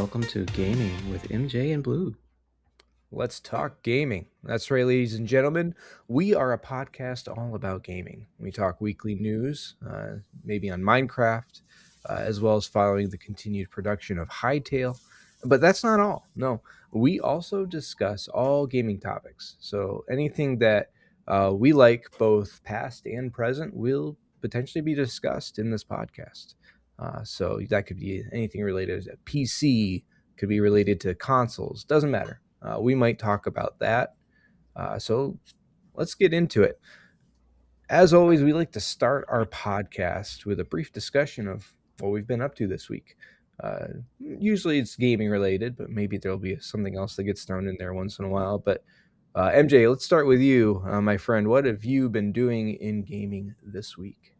welcome to Gaming with MJ and Blue. Let's talk gaming. That's right, ladies and gentlemen. We are a podcast all about gaming. We talk weekly news, maybe on Minecraft, as well as following the continued production of Hytale. But that's not all. No, we also discuss all gaming topics. So anything that we like, both past and present, will potentially be discussed in this podcast. So that could be anything related to PC, could be related to consoles, doesn't matter. We might talk about that. So let's get into it. As always, we like to start our podcast with a brief discussion of what we've been up to this week. Usually it's gaming related, but maybe there'll be something else that gets thrown in there once in a while. But MJ, let's start with you, my friend. What have you been doing in gaming this week?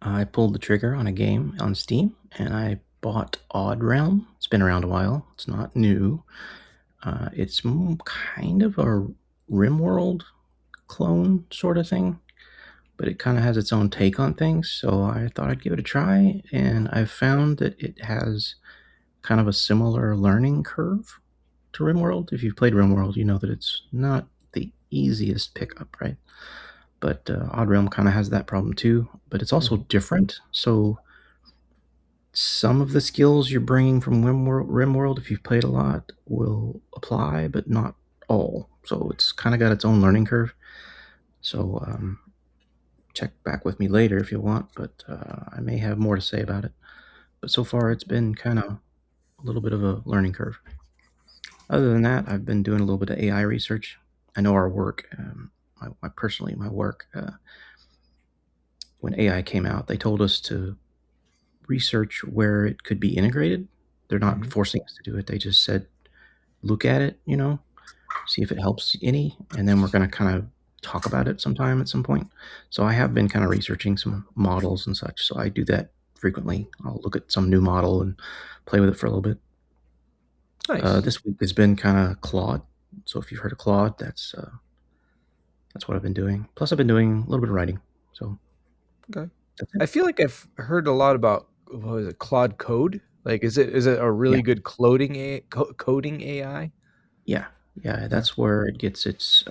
I pulled the trigger on a game on Steam and I bought Odd Realm. It's been around a while. It's not new. It's kind of a RimWorld clone sort of thing, but it kind of has its own take on things. So I thought I'd give it a try, and I found that it has kind of a similar learning curve to RimWorld. If you've played RimWorld, you know that it's not the easiest pickup, right? But Odd Realm kind of has that problem too, but it's also different. So some of the skills you're bringing from RimWorld, if you've played a lot, will apply, but not all. So it's kind of got its own learning curve. So check back with me later if you want, but I may have more to say about it. But so far, it's been kind of a little bit of a learning curve. Other than that, I've been doing a little bit of AI research. I know our work, my work, when AI came out, they told us to research where it could be integrated. They're not forcing us to do it. They just said, look at it, see if it helps any, and then we're going to kind of talk about it sometime at some point. So I have been kind of researching some models and such. So I do that frequently. I'll look at some new model and play with it for a little bit. Nice. This week has been kind of Claude. So if you've heard of Claude, that's what I've been doing. Plus, I've been doing a little bit of writing. So Okay. I feel like I've heard a lot about, what was it, Claude Code? Like, is it a really good coding AI? Yeah, that's where it gets its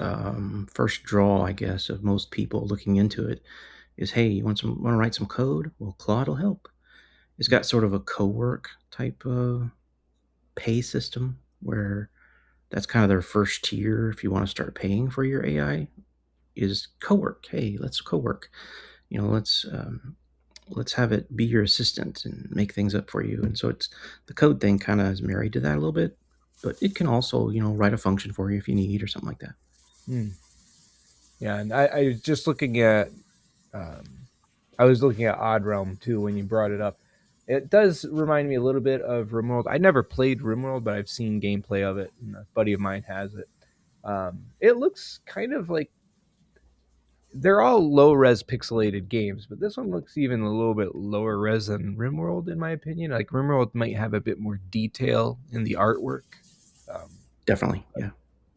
first draw, I guess, of most people looking into it. Is, hey, you want to write some code? Well, Claude will help. It's got sort of a co-work type pay system where that's kind of their first tier. If you want to start paying for your AI, is co-work. Hey, let's co-work. Let's have it be your assistant and make things up for you. And so it's the code thing kind of is married to that a little bit, but it can also, write a function for you if you need or something like that. Yeah, and I was just looking at, I was looking at Odd Realm too when you brought it up. It does remind me a little bit of RimWorld. I never played RimWorld, but I've seen gameplay of it, and a buddy of mine has it. It looks kind of like, they're all low res pixelated games, but this one looks even a little bit lower res than RimWorld, in my opinion. Like, RimWorld might have a bit more detail in the artwork. Definitely, yeah.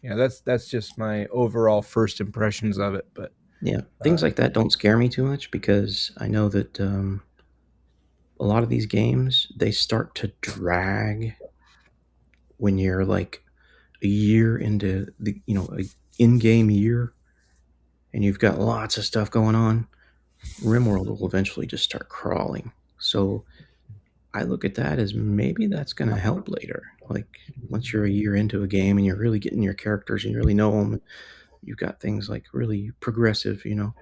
Yeah, that's just my overall first impressions of it. But yeah, things like that don't scare me too much because I know that a lot of these games, they start to drag when you're like a year into the, a in-game year, and you've got lots of stuff going on. RimWorld will eventually just start crawling. So I look at that as maybe that's going to help later. Like once you're a year into a game and you're really getting your characters and you really know them, you've got things like really progressive, yeah,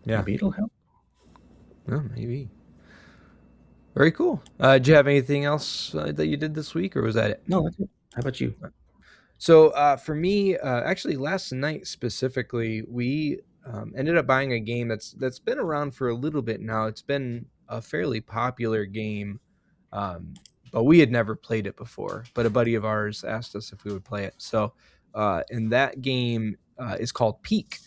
maybe it'll help. well, maybe. Very cool. Did you have anything else that you did this week, or was that it? No, that's it. How about you? So for me, actually, last night specifically, we ended up buying a game that's been around for a little bit now. It's been a fairly popular game, but we had never played it before. But a buddy of ours asked us if we would play it. So, and that game is called Peak.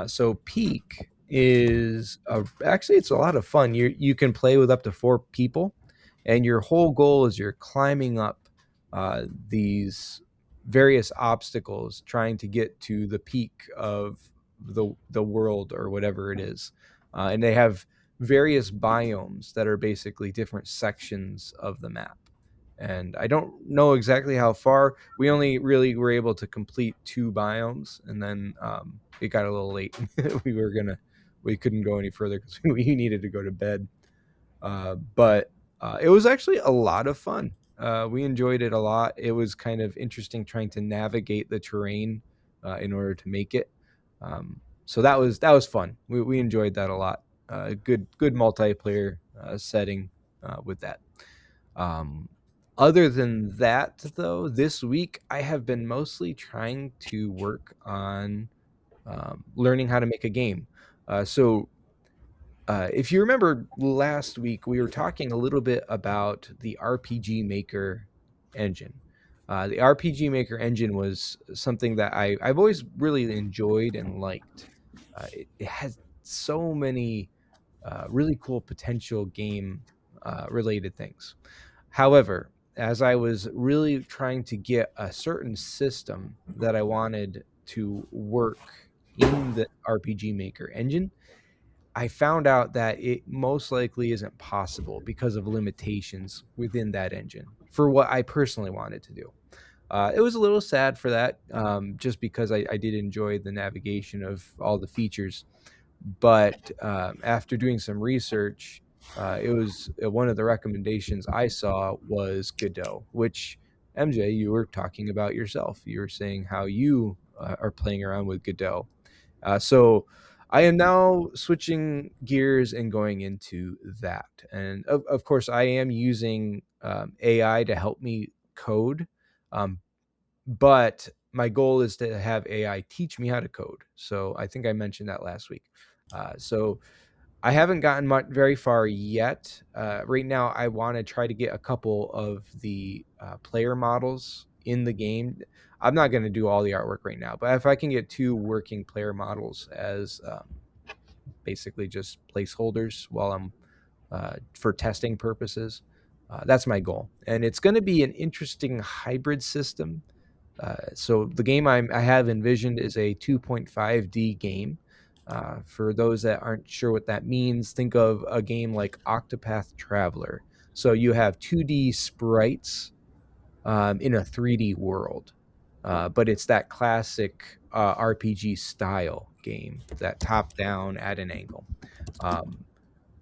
So Peak is actually, it's a lot of fun. You can play with up to 4 people, and your whole goal is you're climbing up these various obstacles, trying to get to the peak of the world or whatever it is. And they have various biomes that are basically different sections of the map. and I don't know exactly how far. We only really were able to complete 2 biomes, and then it got a little late. We couldn't go any further because we needed to go to bed. But it was actually a lot of fun. We enjoyed it a lot. It was kind of interesting trying to navigate the terrain in order to make it. So that was fun. We enjoyed that a lot. Good multiplayer setting with that. Um, Other than that, though, this week I have been mostly trying to work on learning how to make a game. So if you remember last week, we were talking a little bit about the RPG Maker engine. The RPG Maker engine was something that I've always really enjoyed and liked. It has so many really cool potential game related things. However, as I was really trying to get a certain system that I wanted to work in the RPG Maker engine, I found out that it most likely isn't possible because of limitations within that engine for what I personally wanted to do. It was a little sad for that, just because I did enjoy the navigation of all the features. But after doing some research, it was one of the recommendations I saw was Godot, which MJ, you were talking about yourself. You were saying how you are playing around with Godot. So I am now switching gears and going into that. And of course, I am using AI to help me code. Um, but my goal is to have AI teach me how to code. So I think I mentioned that last week. So I haven't gotten very far yet. Right now, I want to try to get a couple of the player models in the game. I'm not going to do all the artwork right now, but if I can get 2 working player models as basically just placeholders while I'm for testing purposes, that's my goal. And it's going to be an interesting hybrid system. So the game I have envisioned is a 2.5D game. For those that aren't sure what that means, think of a game like Octopath Traveler. So you have 2D sprites in a 3D world, but it's that classic RPG style game, that top down at an angle. Um,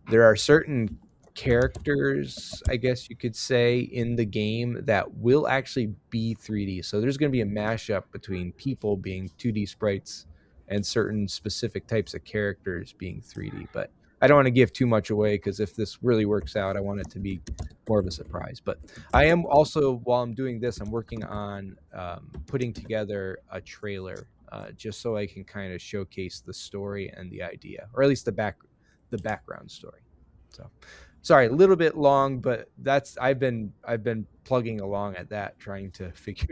there are certain characters, I guess you could say, in the game that will actually be 3D. So there's going to be a mashup between people being 2D sprites and certain specific types of characters being 3D. But I don't want to give too much away because if this really works out, I want it to be more of a surprise. But I am also, while I'm doing this, I'm working on putting together a trailer just so I can kind of showcase the story and the idea, or at least the background story. So, sorry, a little bit long, but that's I've been plugging along at that, trying to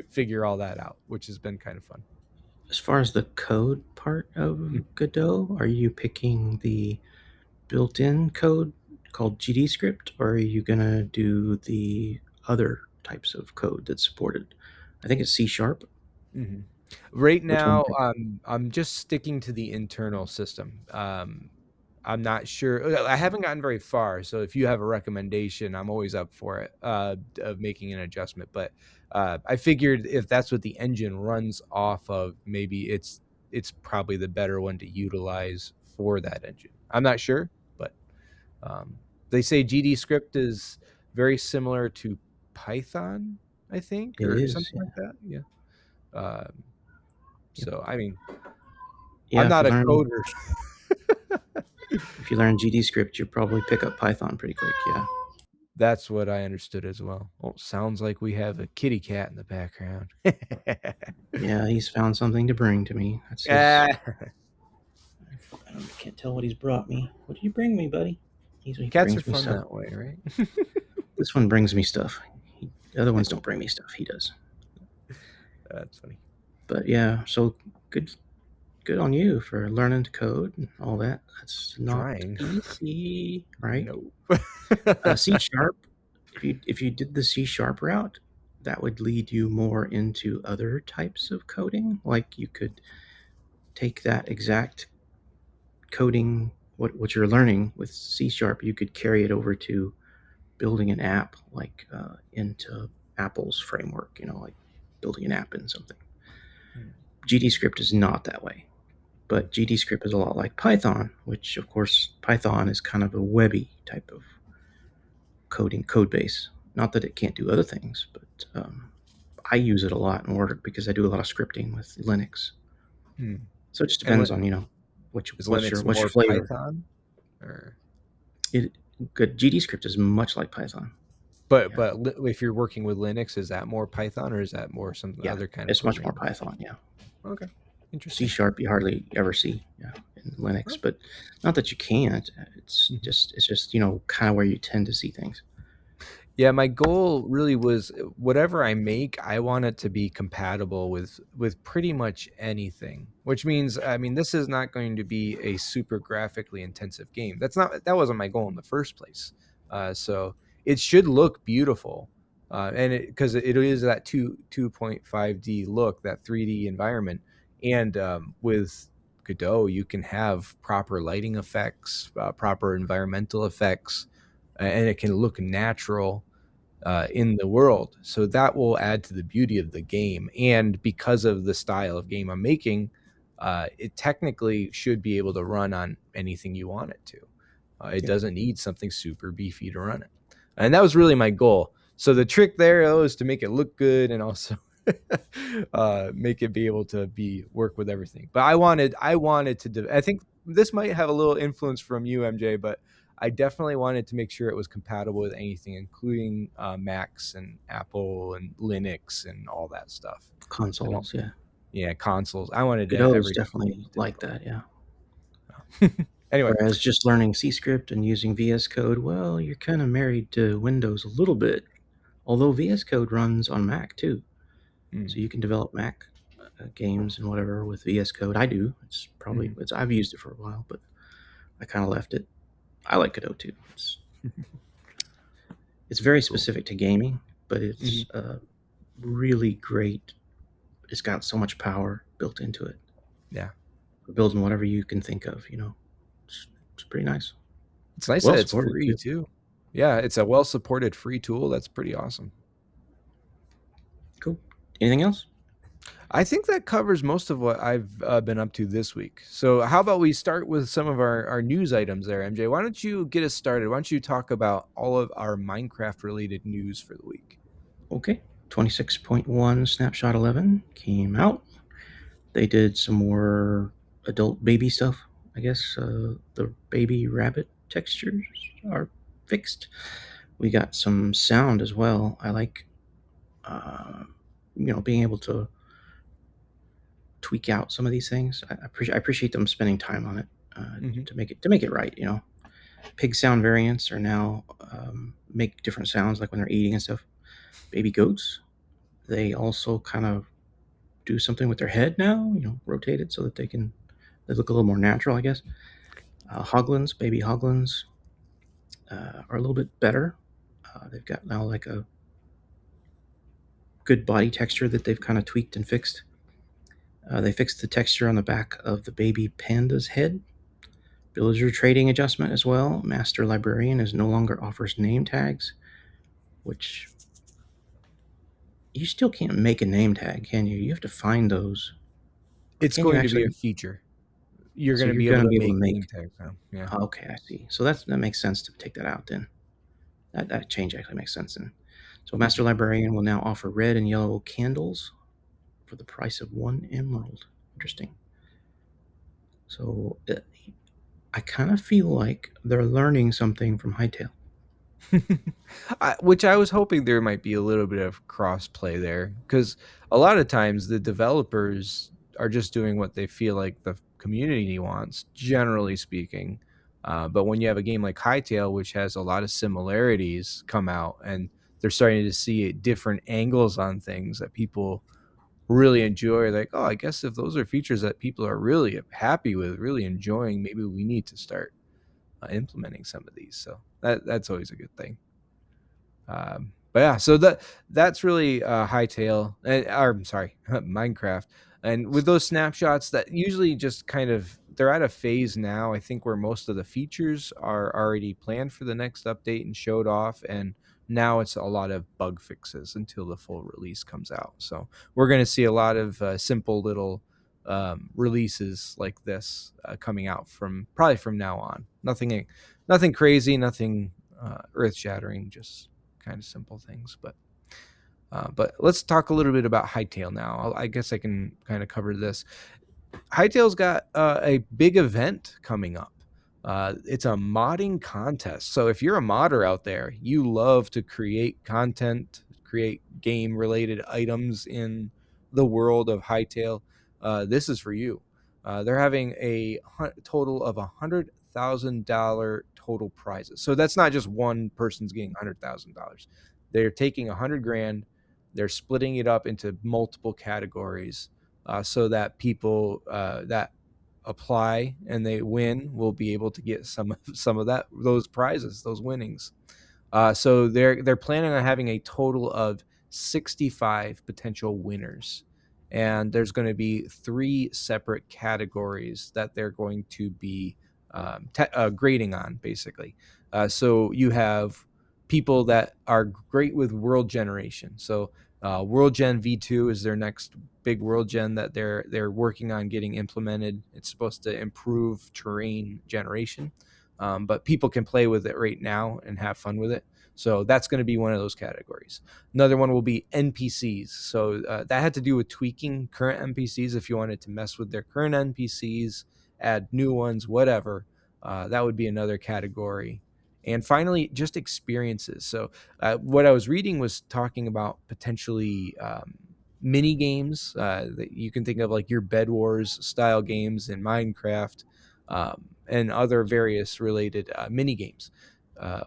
figure all that out, which has been kind of fun. As far as the code part of Godot, are you picking the built-in code called GDScript, or are you gonna do the other types of code that's supported? I think it's C sharp. Mm-hmm. Right Which one? now, I'm just sticking to the internal system. I'm not sure. I haven't gotten very far, so if you have a recommendation, I'm always up for it, of making an adjustment. But I figured if that's what the engine runs off of, maybe it's probably the better one to utilize for that engine. I'm not sure, but um, they say GD script is very similar to Python, I think, It or is. something like that. Yeah. Um, Yep. so I mean, I'm Yeah. not a coder. If you learn GDScript, you'll probably pick up Python pretty quick. Yeah. That's what I understood as well. Oh, sounds like we have a kitty cat in the background. Yeah. He's found something to bring to me. That's his. Ah, I can't tell what he's brought me. What did you bring me, buddy? He cats are brings me fun stuff. that way, right? This one brings me stuff. The other ones don't bring me stuff. He does. That's funny. But yeah, so good good on you for learning to code and all that. That's not Trying. easy, right? No. C sharp. If you did the C sharp route, that would lead you more into other types of coding. Like you could take that exact coding what you're learning with C sharp, you could carry it over to building an app like into Apple's framework, like building an app in something. Hmm. GDScript is not that way, but GDScript is a lot like Python, which of course Python is kind of a webby type of coding code base. Not that it can't do other things, but I use it a lot in work because I do a lot of scripting with Linux. Hmm. So it just And depends on is what's your Linux more flavor. Python, or It good GDScript is much like Python. but Yeah, if you're working with Linux, is that more Python or is that more some yeah, other kind of it's much more programming? Python. Yeah, Okay, C interesting. sharp you hardly ever see. Yeah, in Linux, Oh. but not that you can't. It's Mhm. just it's just kind of where you tend to see things. Yeah, my goal really was whatever I make, I want it to be compatible with pretty much anything. Which means, I mean, this is not going to be a super graphically intensive game. That wasn't my goal in the first place. So it should look beautiful, and because it is that 2.5D look, that 3D environment, and with Godot, you can have proper lighting effects, proper environmental effects, and it can look natural in the world. So that will add to the beauty of the game. And because of the style of game I'm making, it technically should be able to run on anything you want it to. It Yeah, doesn't need something super beefy to run it. And that was really my goal. So the trick there was to make it look good and also make it be able to be work with everything. But I wanted to. I think this might have a little influence from you, MJ, but I definitely wanted to make sure it was compatible with anything, including Macs and Apple and Linux and all that stuff. And consoles. Yeah, yeah, consoles. I wanted Godot is everything to definitely be like digital. that. Yeah. Anyway, Whereas just learning C script and using VS Code, well, you're kind of married to Windows a little bit. Although VS Code runs on Mac too, mm, so you can develop Mac games and whatever with VS Code. I do. mhm. I've used it for a while, but I kind of left it. I like Godot too. It's very Cool. specific to gaming, but Mhm. it's really great. It's got so much power built into it Yeah, for building whatever you can think of. It's pretty nice. it's nice Well that it's supported free too. too. Yeah, it's a well-supported free tool. That's pretty awesome. Cool. Anything else? I think that covers most of what I've been up to this week. So, how about we start with some of our news items there, MJ? Why don't you get us started? Why don't you talk about all of our Minecraft related news for the week? Okay. 26.1 Snapshot 11 came out. They did some more adult baby stuff. I guess the baby rabbit textures are fixed. We got some sound as well. I like, uh, being able to tweak out some of these things. I appreciate them spending time on it Hmm. to make it right. Pig sound variants are now make different sounds like when they're eating and stuff. Baby goats, they also kind of do something with their head now. Rotate it so that they look a little more natural, I guess. Hoglins, baby hoglins, are a little bit better. They've got now like a good body texture that they've kind of tweaked and fixed. They fixed the texture on the back of the baby panda's head. Villager trading adjustment as well. Master Librarian is no longer offers name tags, which you still can't make a name tag, can you? You have to find those. Or It's can you going to be a actually? feature. You're So going to you're be able going to to be able to make make. name tags now. Yeah. Okay, I see. So that makes sense to take that out then. That change actually makes sense then. So Master Mhm. Librarian will now offer red and yellow candles for the price of one emerald. Interesting. So I kind of feel like they're learning something from Hytale. Which I was hoping there might be a little bit of cross play there, because a lot of times the developers are just doing what they feel like the community wants, generally speaking. But when you have a game like Hytale, which has a lot of similarities come out, and they're starting to see different angles on things that people really enjoy, like, oh, I guess if those are features that people are really happy with, really enjoying, maybe we need to start implementing some of these. So that's always a good thing. But yeah, so that's really Hightail, or I'm sorry, Minecraft. And with those snapshots, that usually just kind of they're at a phase now, I think, where most of the features are already planned for the next update and showed off, and now it's a lot of bug fixes until the full release comes out. So we're going to see a lot of simple little releases like this coming out from probably from now on. Nothing crazy, nothing earth shattering, just kind of simple things. But let's talk a little bit about Hytale now. I guess I can kind of cover this. Hytale's got a big event coming up. It's a modding contest. So if you're a modder out there, you love to create content, create game related items in the world of Hytale, this is for you. They're having a total of $100,000 total prizes. So that's not just one person's getting $100,000. They're taking 100 grand, they're splitting it up into multiple categories, so that people that apply and they win will be able to get some of those prizes, those winnings. So they're planning on having a total of 65 potential winners, and there's going to be 3 separate categories that they're going to be grading on, basically. So you have people that are great with world generation. So World Gen V2 is their next big world gen that they're working on getting implemented. It's supposed to improve terrain generation, but people can play with it right now and have fun with it. So that's going to be one of those categories. Another one will be NPCs. So that had to do with tweaking current NPCs. If you wanted to mess with their current NPCs, add new ones, whatever, that would be another category. And finally, just experiences. So what I was reading was talking about potentially mini games that you can think of, like your Bed Wars style games in Minecraft, and other various related mini games,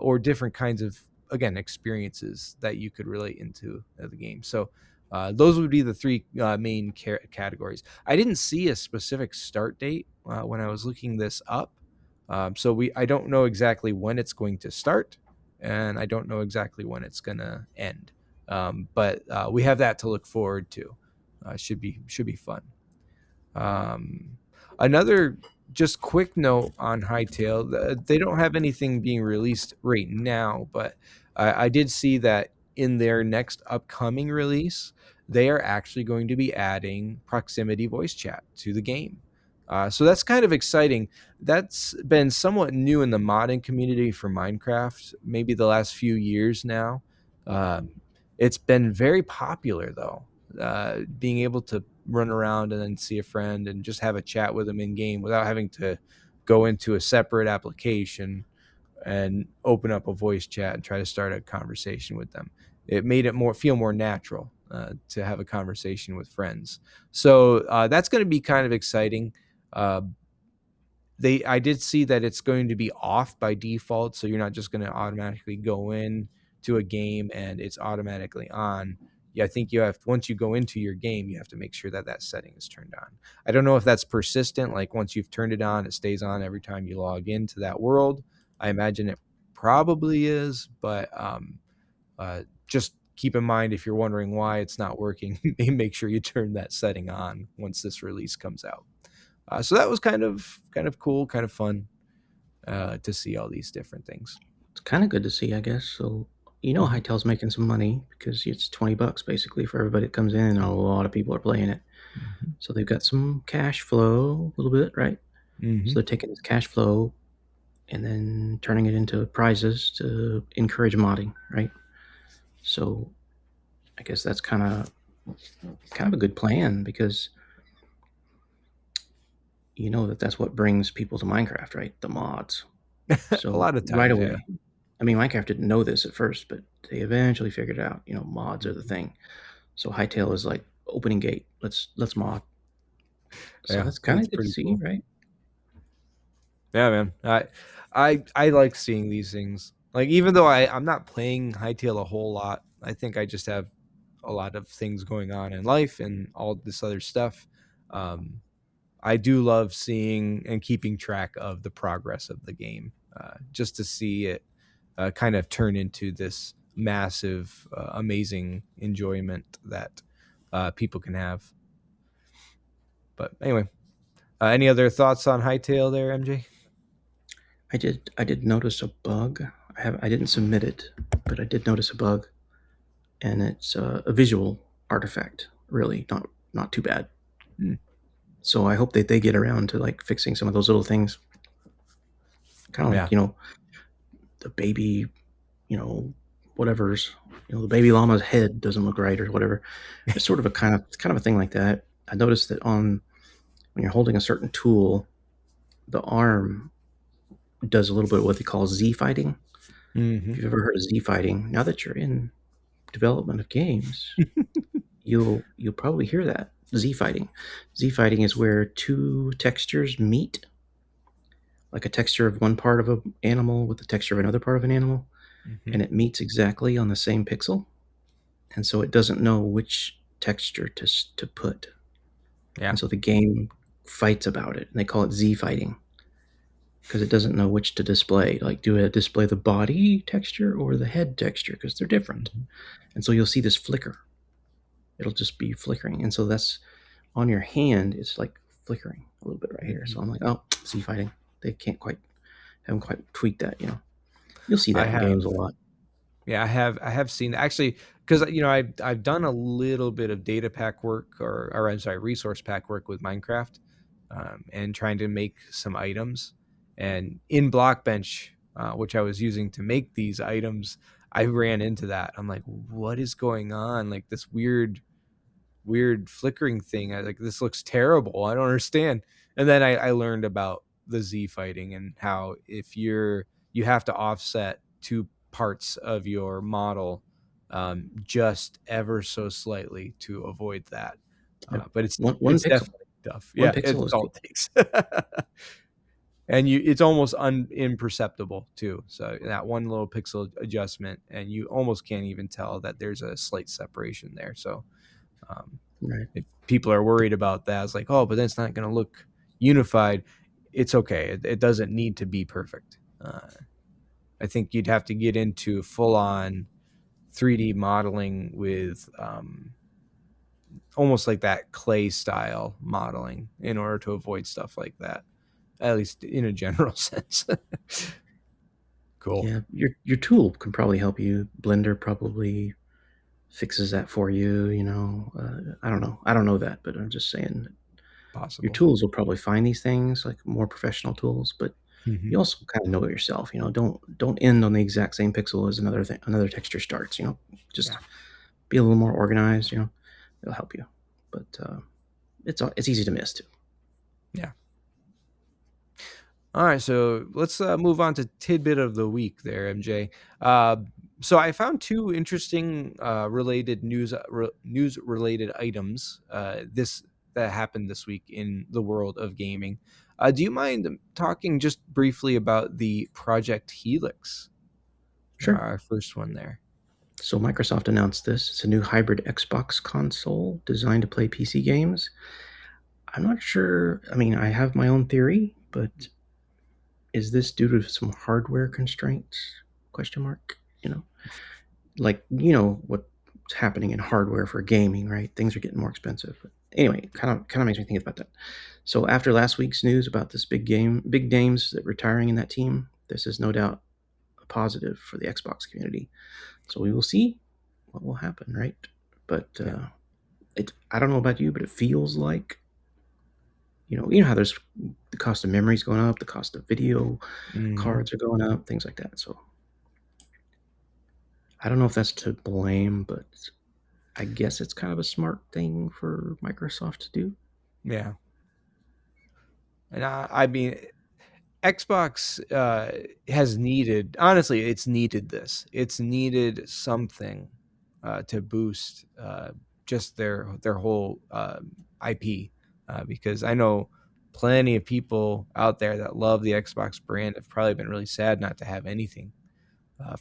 or different kinds of, again, experiences that you could relate into the game. So those would be the 3 main categories. I didn't see a specific start date when I was looking this up. So I don't know exactly when it's going to start, and I don't know exactly when it's going to end. But we have that to look forward to. Should be fun. Another just quick note on Hytale: they don't have anything being released right now, but I did see that in their next upcoming release, they are actually going to be adding proximity voice chat to the game. So that's kind of exciting. That's been somewhat new in the modding community for Minecraft, maybe the last few years now. It's been very popular, though, being able to run around and then see a friend and just have a chat with them in game without having to go into a separate application and open up a voice chat and try to start a conversation with them. It made it feel more natural to have a conversation with friends. So that's going to be kind of exciting. I did see that it's going to be off by default, so you're not just going to automatically go in to a game and it's automatically on. Yeah, I think once you go into your game, you have to make sure that that setting is turned on. I don't know if that's persistent, like once you've turned it on, it stays on every time you log into that world. I imagine it probably is, but just keep in mind, if you're wondering why it's not working, make sure you turn that setting on once this release comes out. So that was kind of cool, kind of fun to see all these different things. It's kind of good to see, I guess. So Hytale's making some money because it's $20 basically for everybody that comes in, and a lot of people are playing it. Mm-hmm. So they've got some cash flow, a little bit, right? Mm-hmm. So they're taking this cash flow and then turning it into prizes to encourage modding, right? So I guess that's kind of a good plan, because that's what brings people to Minecraft, right? The mods. So a lot of times, right away. Yeah. I mean, Minecraft didn't know this at first, but they eventually figured it out. Mods are the thing. So Hytale is like opening gate. Let's mod. So yeah, that's kind of good to see, cool. Right? Yeah, man. I like seeing these things. Like, even though I'm not playing Hytale a whole lot, I think I just have a lot of things going on in life and all this other stuff. I do love seeing and keeping track of the progress of the game, just to see it kind of turn into this massive, amazing enjoyment that people can have. But anyway, Any other thoughts on Hytale there, MJ? I did notice a bug. I didn't submit it, but I did notice a bug, and it's a visual artifact. Really, not too bad. Hmm. So I hope that they get around to like fixing some of those little things. Kind of Yeah. like the baby, whatever's the baby llama's head doesn't look right or whatever. It's sort of a kind of a thing like that. I noticed that on when you're holding a certain tool, the arm does a little bit of what they call Z fighting. If Hmm. you've ever heard of Z fighting, now that you're in development of games, you'll probably hear that Z fighting. Z fighting is where two textures meet, like a texture of one part of an animal with the texture of another part of an animal, Hmm. and it meets exactly on the same pixel, and so it doesn't know which texture to put, Yeah. and so the game fights about it, and they call it Z fighting because it doesn't know which to display. Like, do it display the body texture or the head texture because they're different, Mhm. and so you'll see this flicker. It'll just be flickering, and so that's on your hand. It's like flickering a little bit right here. Mhm. So I'm like, oh, Z fighting. They haven't quite tweaked that. You'll see I that in have. games a lot. Yeah, I have seen actually because I've done a little bit of data pack work or I'm sorry, resource pack work with Minecraft, and trying to make some items. And in Blockbench, which I was using to make these items, I ran into that. I'm like, what is going on? Like this weird flickering thing. I like this looks terrible. I don't understand. And then I learned about the Z fighting and how if you have to offset two parts of your model, just ever so slightly to avoid that. Yep. But it's One it's pixel. definitely tough. One Yeah, it's pixel is all it takes. And it's almost imperceptible too. So that one little pixel adjustment, and you almost can't even tell that there's a slight separation there. So um, right. if people are worried about that, it's like, oh, but then it's not going to look unified. It's okay. It doesn't need to be perfect. I think you'd have to get into full on 3D modeling with almost like that clay style modeling in order to avoid stuff like that, at least in a general sense. Cool. Yeah, your tool can probably help you. Blender probably fixes that for you. I don't know. I don't know that, but I'm just saying your Possible. tools will probably find these things like more professional tools. But Hmm. you also kind of know it yourself. Don't end on the exact same pixel as another texture starts. Just Yeah. be a little more organized. It'll help you. But it's easy to miss too. Yeah. All right, so let's move on to tidbit of the week there, MJ. Uh, so I found two interesting related news related items this that happened this week in the world of gaming. Do you mind talking just briefly about the Project Helix, Sure. our first one there? So Microsoft announced this. It's a new hybrid Xbox console designed to play PC games. I'm not sure. I mean, I have my own theory, but is this due to some hardware constraints? Question mark. Like what's happening in hardware for gaming, right? Things are getting more expensive. But anyway, kind of makes me think about that. So after last week's news about this big names that retiring in that team, this is no doubt a positive for the Xbox community. So we will see what will happen, right? But Yeah. I don't know about you, but it feels like how there's the cost of memory is going up, the cost of video Hmm. cards are going up, things like that. So I don't know if that's to blame, but I guess it's kind of a smart thing for Microsoft to do. Yeah. And I mean, Xbox has needed, honestly, it's needed this. It's needed something to boost just their whole IP, because I know plenty of people out there that love the Xbox brand have probably been really sad not to have anything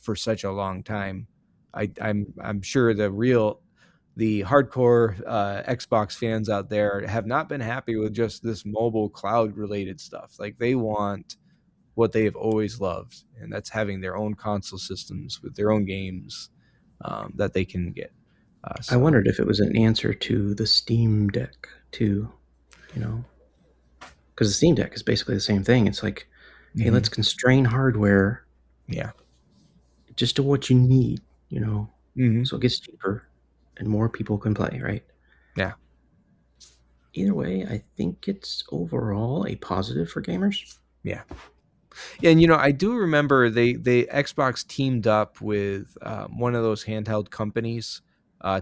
for such a long time. I'm sure the hardcore Xbox fans out there have not been happy with just this mobile cloud related stuff. Like they want what they've always loved, and that's having their own console systems with their own games that they can get. I So wondered if it was an answer to the Steam Deck too, you know, because the Steam Deck is basically the same thing. It's like, hey, Mm-hmm. let's constrain hardware Yeah. just to what you need, you know, Mm-hmm. so it gets cheaper and more people can play, right? Yeah. Either way, I think it's overall a positive for gamers. Yeah. And I do remember they Xbox teamed up with one of those handheld companies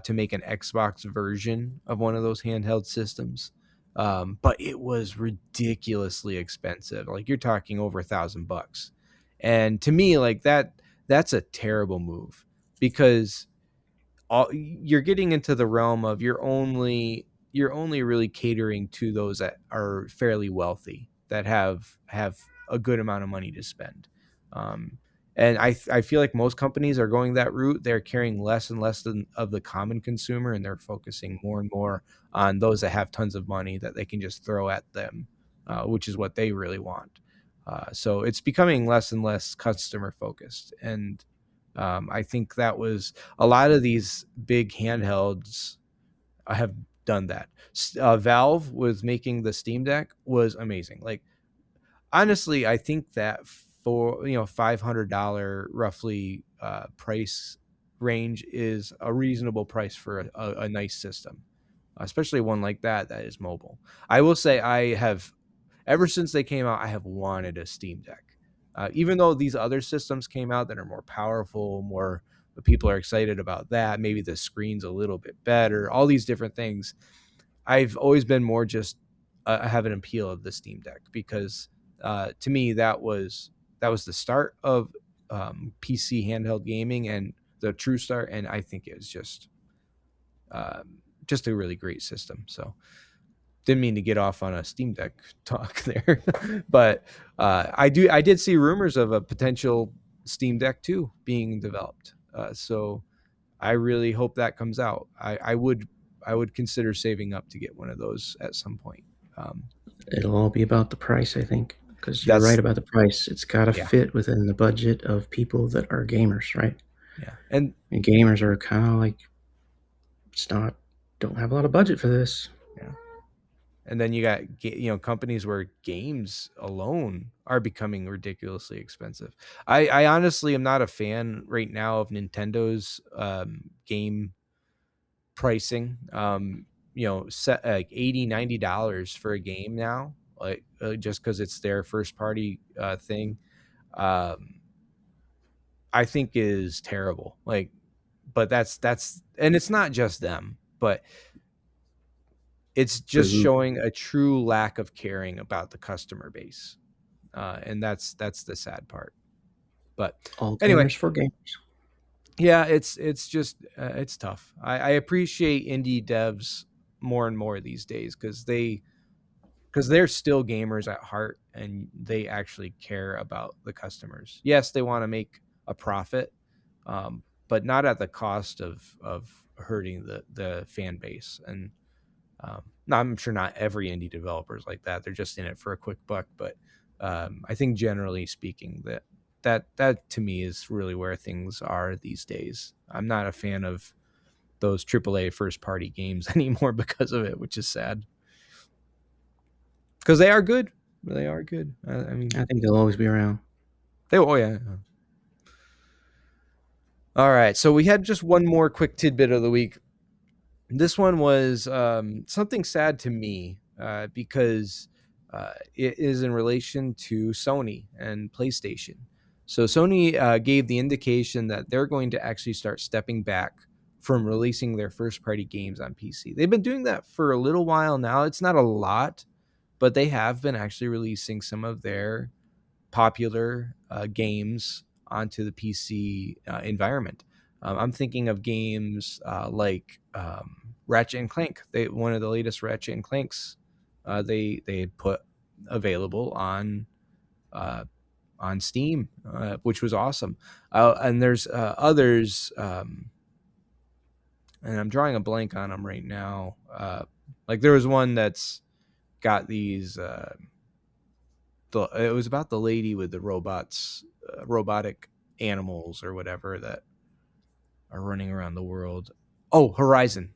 to make an Xbox version of one of those handheld systems. But it was ridiculously expensive. Like you're talking over $1,000. And to me, like that's a terrible move because you're getting into the realm of you're only really catering to those that are fairly wealthy, that have a good amount of money to spend. um, and I feel like most companies are going that route. They're caring less and less of the common consumer, and they're focusing more and more on those that have tons of money that they can just throw at them, which is what they really want. So it's becoming less and less customer focused. And I think that was a lot of these big handhelds have done that. Valve was making the Steam Deck was amazing. Like honestly, I think that for $500 roughly price range is a reasonable price for a nice system, especially one like that is mobile. I will say I have ever since they came out, I have wanted a Steam Deck. Even though these other systems came out that are more powerful, more people are excited about that. Maybe the screen's a little bit better. All these different things. I've always been more just have an appeal of the Steam Deck because to me that was the start of PC handheld gaming and the true start. And I think it was just a really great system. So didn't mean to get off on a Steam Deck talk there, but I did see rumors of a potential Steam Deck 2 being developed. So I really hope that comes out. I would consider saving up to get one of those at some point. Um, It'll all be about the price, I think, because you're right that's about the price. It's got to yeah, fit within the budget of people that are gamers, right? yeah, and And gamers are kind of like, it's not, don't have a lot of budget for this. yeah, and then you got companies where games alone are becoming ridiculously expensive. I honestly am not a fan right now of Nintendo's game pricing. Set like $80-$90 for a game now, like just because it's their first party thing. um I think is terrible. Like, but that's and it's not just them, but it's just Boo. showing a true lack of caring about the customer base. And that's the sad part. But All anyway, gamers for gamers. yeah, it's just it's tough. I appreciate indie devs more and more these days because they're still gamers at heart and they actually care about the customers. Yes, they want to make a profit, but not at the cost of hurting the fan base. And I'm sure not every indie developer is like that. They're just in it for a quick buck. But I think generally speaking, that to me is really where things are these days. I'm not a fan of those AAA first party games anymore because of it, which is sad. Because they are good. They are good. I mean, I think they'll always be around. oh yeah. All right. So we had just one more quick tidbit of the week. This one was something sad to me because it is in relation to Sony and PlayStation. So Sony gave the indication that they're going to actually start stepping back from releasing their first party games on PC. They've been doing that for a little while now. It's not a lot, but they have been actually releasing some of their popular games onto the PC environment. I'm thinking of games like Ratchet and Clank. One of the latest Ratchet and Clanks they had put available uh, on Steam, which was awesome. And there's others, and I'm drawing a blank on them right now. Like there was one that's got these. It was about the lady with the robotic animals or whatever that are running around the world. Oh, Horizon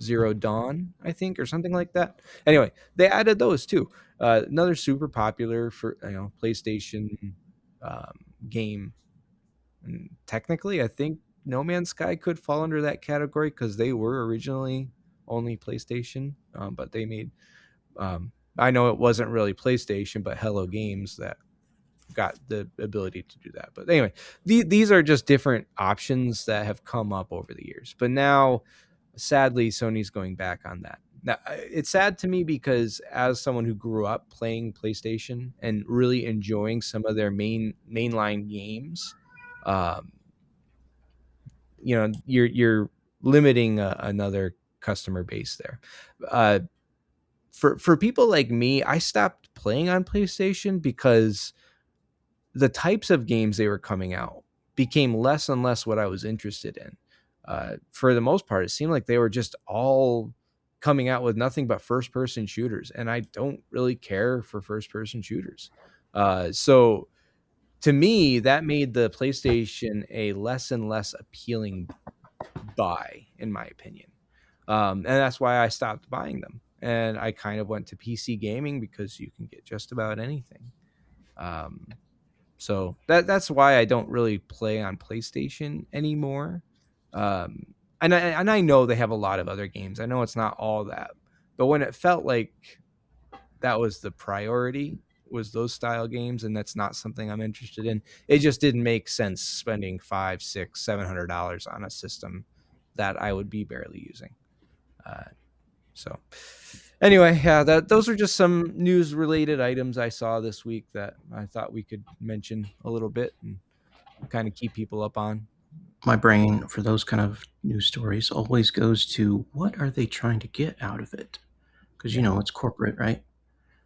Zero Dawn, I think, or something like that. Anyway, they added those too. Another super popular for PlayStation game. And technically, I think No Man's Sky could fall under that category because they were originally only PlayStation, but they made. I know it wasn't really PlayStation, but Hello Games that got the ability to do that. But anyway, these are just different options that have come up over the years. But now, sadly, Sony's going back on that. Now, it's sad to me because as someone who grew up playing PlayStation and really enjoying some of their mainline games, um, you're limiting another customer base there. For people like me, I stopped playing on PlayStation because the types of games they were coming out became less and less what I was interested in. For the most part, it seemed like they were just all coming out with nothing but first person shooters. And I don't really care for first person shooters. So to me, that made the PlayStation a less and less appealing buy, in my opinion. And that's why I stopped buying them. And I kind of went to PC gaming because you can get just about anything. Um, so that's why I don't really play on PlayStation anymore. Um, and I know they have a lot of other games. I know it's not all that, but when it felt like that was the priority, was those style games, and that's not something I'm interested in. It just didn't make sense spending $500, $600, $700 on a system that I would be barely using. So anyway, yeah, those are just some news related items I saw this week that I thought we could mention a little bit and kind of keep people up on. My brain for those kind of news stories always goes to what are they trying to get out of it? Because it's corporate, right?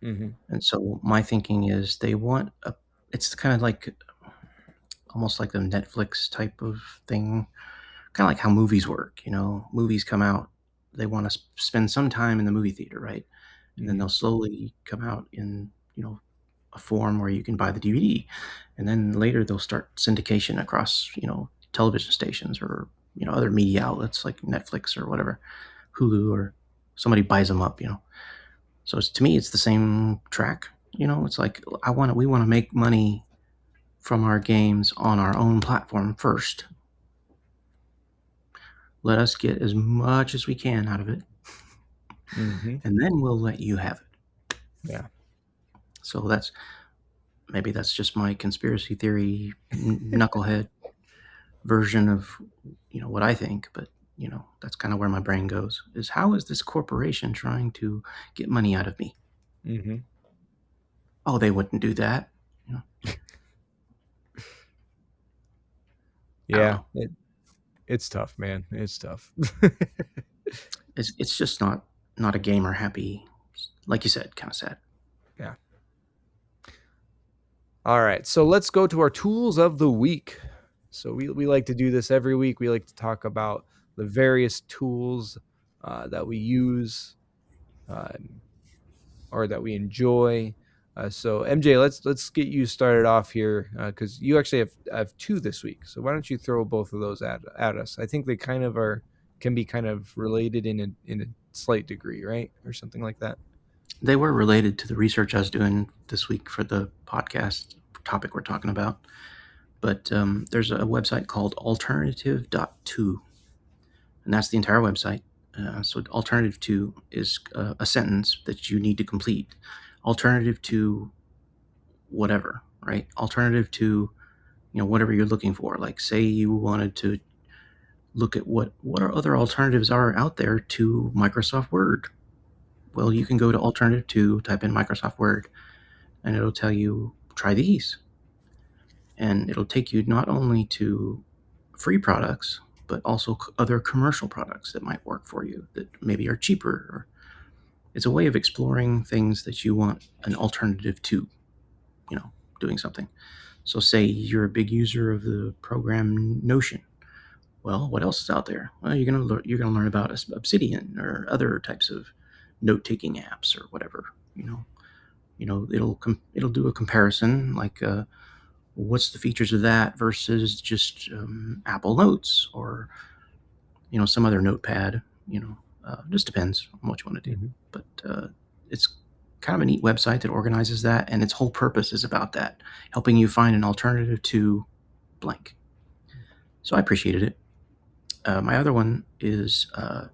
Mm-hmm. And so my thinking is they want it's kind of like almost like a Netflix type of thing, kind of like how movies work. Movies come out, they want to spend some time in the movie theater, right? And then they'll slowly come out in a form where you can buy the DVD, and then later they'll start syndication across television stations or other media outlets like Netflix or whatever, Hulu, or somebody buys them up. So to me, it's the same track. It's like we want to make money from our games on our own platform first. Let us get as much as we can out of it, Mm-hmm. and then we'll let you have it. Yeah. So maybe that's just my conspiracy theory knucklehead version of what I think, but that's kind of where my brain goes, is how is this corporation trying to get money out of me? Mm-hmm. Oh, they wouldn't do that. Yeah, it's tough, man. It's tough. It's just not a gamer happy, like you said, kind of sad. Yeah. All right, so let's go to our tools of the week. So we like to do this every week. We like to talk about the various tools that we use or that we enjoy. So MJ, let's get you started off here because you actually have two this week. So why don't you throw both of those at us? I think they kind of can be kind of related in a slight degree, right, or something like that. They were related to the research I was doing this week for the podcast topic we're talking about. But there's a website called alternative.to, and that's the entire website. So alternative to is a sentence that you need to complete. Alternative to whatever, right? Alternative to whatever you're looking for. Like, say you wanted to look at what are other alternatives are out there to Microsoft Word. Well, you can go to alternative to, type in Microsoft Word, and it'll tell you try these. And it'll take you not only to free products, but also other commercial products that might work for you that maybe are cheaper. It's a way of exploring things that you want an alternative to, doing something. So say you're a big user of the program Notion. Well, what else is out there? Well, you're gonna learn about Obsidian or other types of note-taking apps or whatever. It'll do a comparison, like what's the features of that versus just Apple Notes or some other notepad. Just depends on what you want to do. Mm-hmm. But it's kind of a neat website that organizes that, and its whole purpose is about that, helping you find an alternative to blank. So I appreciated it. My other one is, I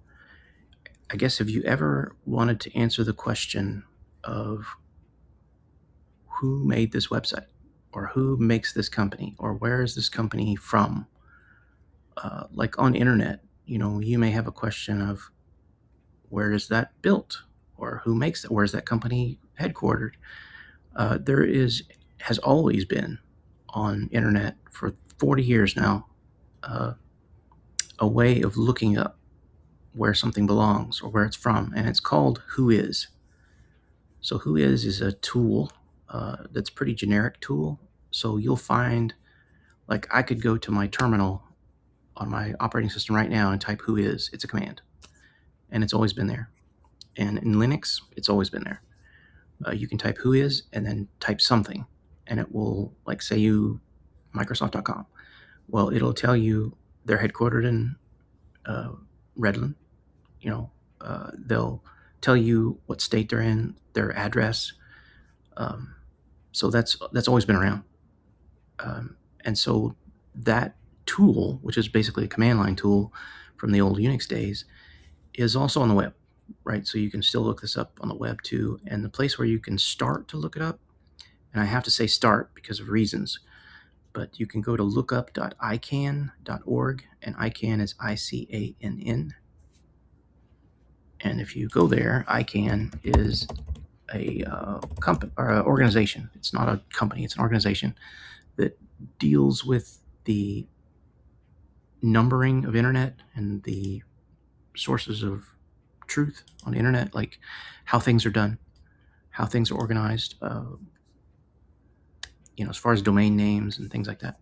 guess, have you ever wanted to answer the question of who made this website, or who makes this company, or where is this company from? Like on internet, you may have a question of where is that built, or who makes it, where's that company headquartered? There has always been on internet for 40 years now uh, a way of looking up where something belongs or where it's from, and it's called Whois. So Whois a tool that's a pretty generic tool. So you'll find, like, I could go to my terminal on my operating system right now and type Whois. It's a command, and it's always been there. And in Linux, it's always been there. You can type Whois and then type something, and it will, like, say you Microsoft.com. Well, it'll tell you they're headquartered in Redland. They'll tell you what state they're in, their address. So that's always been around. And so that tool, which is basically a command line tool from the old Unix days, is also on the web, right? So you can still look this up on the web too. And the place where you can start to look it up, and I have to say start because of reasons, but you can go to lookup.icann.org, and ICANN is ICANN. And if you go there, ICANN is a company or an organization. It's not a company, it's an organization that deals with the numbering of internet and the sources of truth on the internet, like how things are done, how things are organized, as far as domain names and things like that.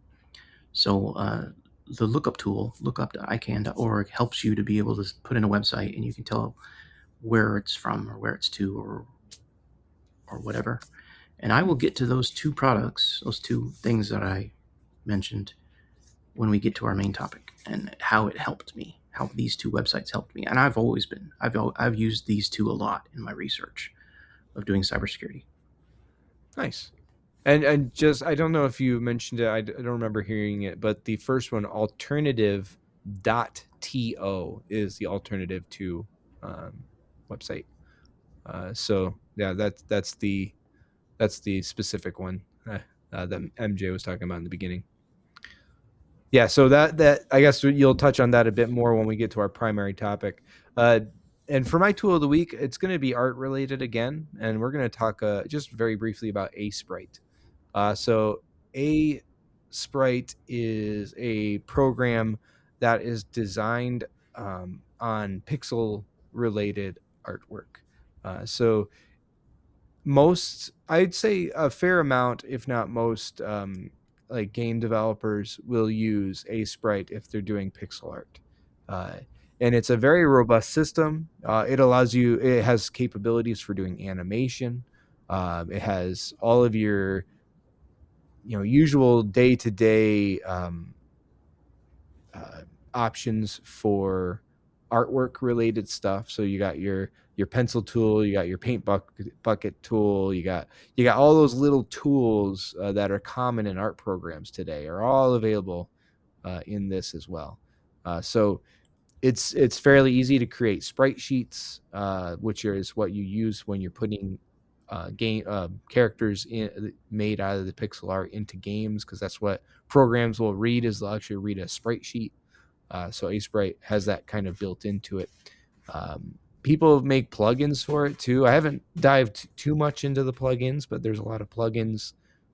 So the lookup tool, lookup.icann.org, helps you to be able to put in a website, and you can tell where it's from or where it's to, or whatever. And I will get to those two products, those two things that I mentioned, when we get to our main topic and how it helped me, how these two websites helped me. And I've used these two a lot in my research of doing cybersecurity. Nice. And just, I don't know if you mentioned it, I don't remember hearing it, but the first one, alternative.to, is the alternative to website. So yeah, that's the specific one that MJ was talking about in the beginning. Yeah, so that I guess you'll touch on that a bit more when we get to our primary topic. And for my tool of the week, it's going to be art related again, and we're going to talk just very briefly about Aseprite. So Aseprite is a program that is designed on pixel related artwork. So I'd say a fair amount, if not most, like game developers will use Aseprite if they're doing pixel art. And it's a very robust system. It has capabilities for doing animation. It has all of your usual day-to-day options for artwork related stuff. So you got your pencil tool, you got your paint bucket tool, you got all those little tools that are common in art programs today are all available in this as well. So it's fairly easy to create sprite sheets, which is what you use when you're putting characters made out of the pixel art into games, because that's what programs will read, is they'll actually read a sprite sheet. So Aseprite has that kind of built into it. People make plugins for it too. I haven't dived too much into the plugins, but there's a lot of plugins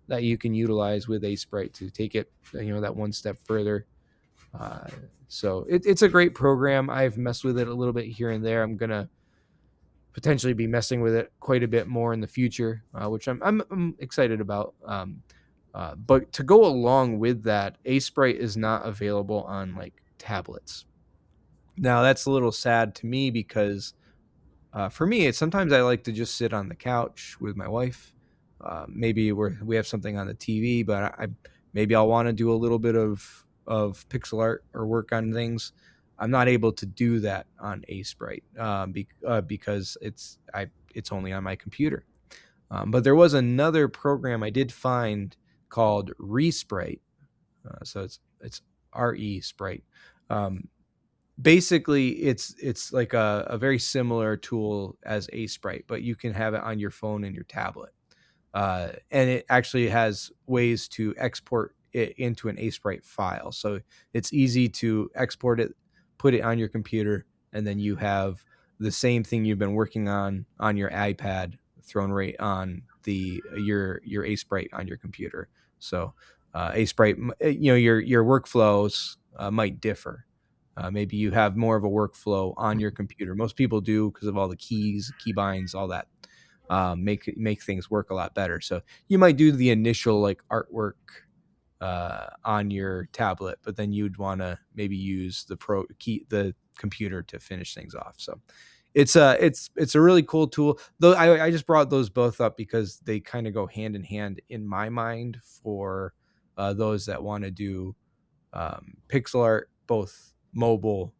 that you can utilize with Aseprite to take it that one step further. So it's a great program. I've messed with it a little bit here and there. I'm gonna potentially be messing with it quite a bit more in the future, which I'm excited about. But to go along with that, Aseprite is not available on like tablets. Now that's a little sad to me, because for me, sometimes I like to just sit on the couch with my wife. Maybe we have something on the TV, but maybe I'll want to do a little bit of pixel art or work on things. I'm not able to do that on Aseprite because it's only on my computer. But there was another program I did find called Resprite. So it's RE Sprite. Basically, it's like a very similar tool as Aseprite, but you can have it on your phone and your tablet. And it actually has ways to export it into an Aseprite file. So it's easy to export it, put it on your computer, and then you have the same thing you've been working on your iPad thrown right on your Aseprite on your computer. So Aseprite, your workflows might differ. Maybe you have more of a workflow on your computer. Most people do because of all the keys, keybinds, all that. Make things work a lot better. So you might do the initial like artwork on your tablet, but then you'd want to maybe use the computer to finish things off. So it's a really cool tool. Though I just brought those both up because they kind of go hand in hand in my mind for those that want to do pixel art, both mobile,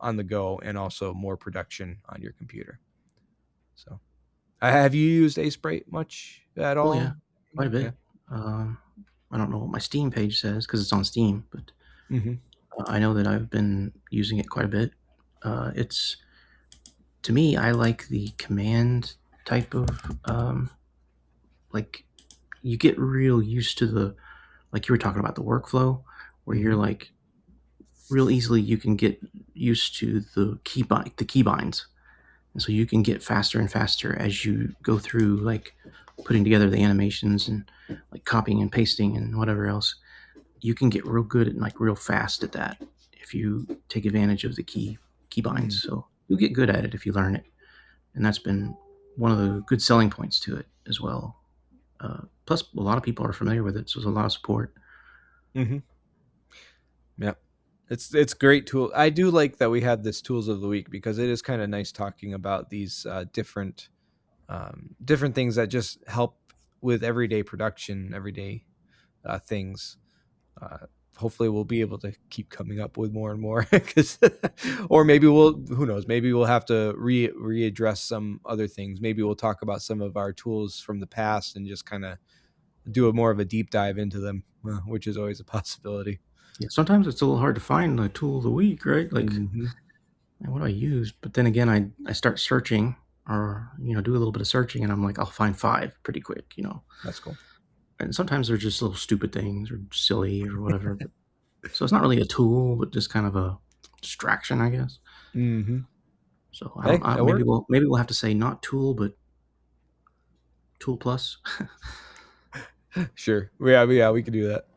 on the go, and also more production on your computer. So have you used Aseprite much at all? Oh yeah, quite a bit. Yeah. I don't know what my Steam page says because it's on Steam, but I know that I've been using it quite a bit. It's, to me, I like the command type of like, you get real used to the, like you were talking about, the workflow where you're like real easily you can get used to the keybinds, and so you can get faster and faster as you go through like putting together the animations and like copying and pasting and whatever else. You can get real good and like real fast at that if you take advantage of the keybinds. So you'll get good at it if you learn it, and that's been one of the good selling points to it as well. Plus, a lot of people are familiar with it, so there's a lot of support. Yeah, it's great tool. I do like that we had this tools of the week because it is kind of nice talking about these different things that just help with everyday production, everyday things. Hopefully we'll be able to keep coming up with more and more or maybe who knows, maybe we'll have to readdress some other things. Maybe we'll talk about some of our tools from the past and just kind of do more of a deep dive into them, which is always a possibility. Yeah, sometimes it's a little hard to find the tool of the week, right? Like, what do I use? But then again, I start searching, or do a little bit of searching, and I'm like, I'll find 5 pretty quick. That's cool. And sometimes they're just little stupid things or silly or whatever. So it's not really a tool, but just kind of a distraction, I guess. So maybe we'll have to say not tool, but tool plus. Sure. Yeah, we can do that.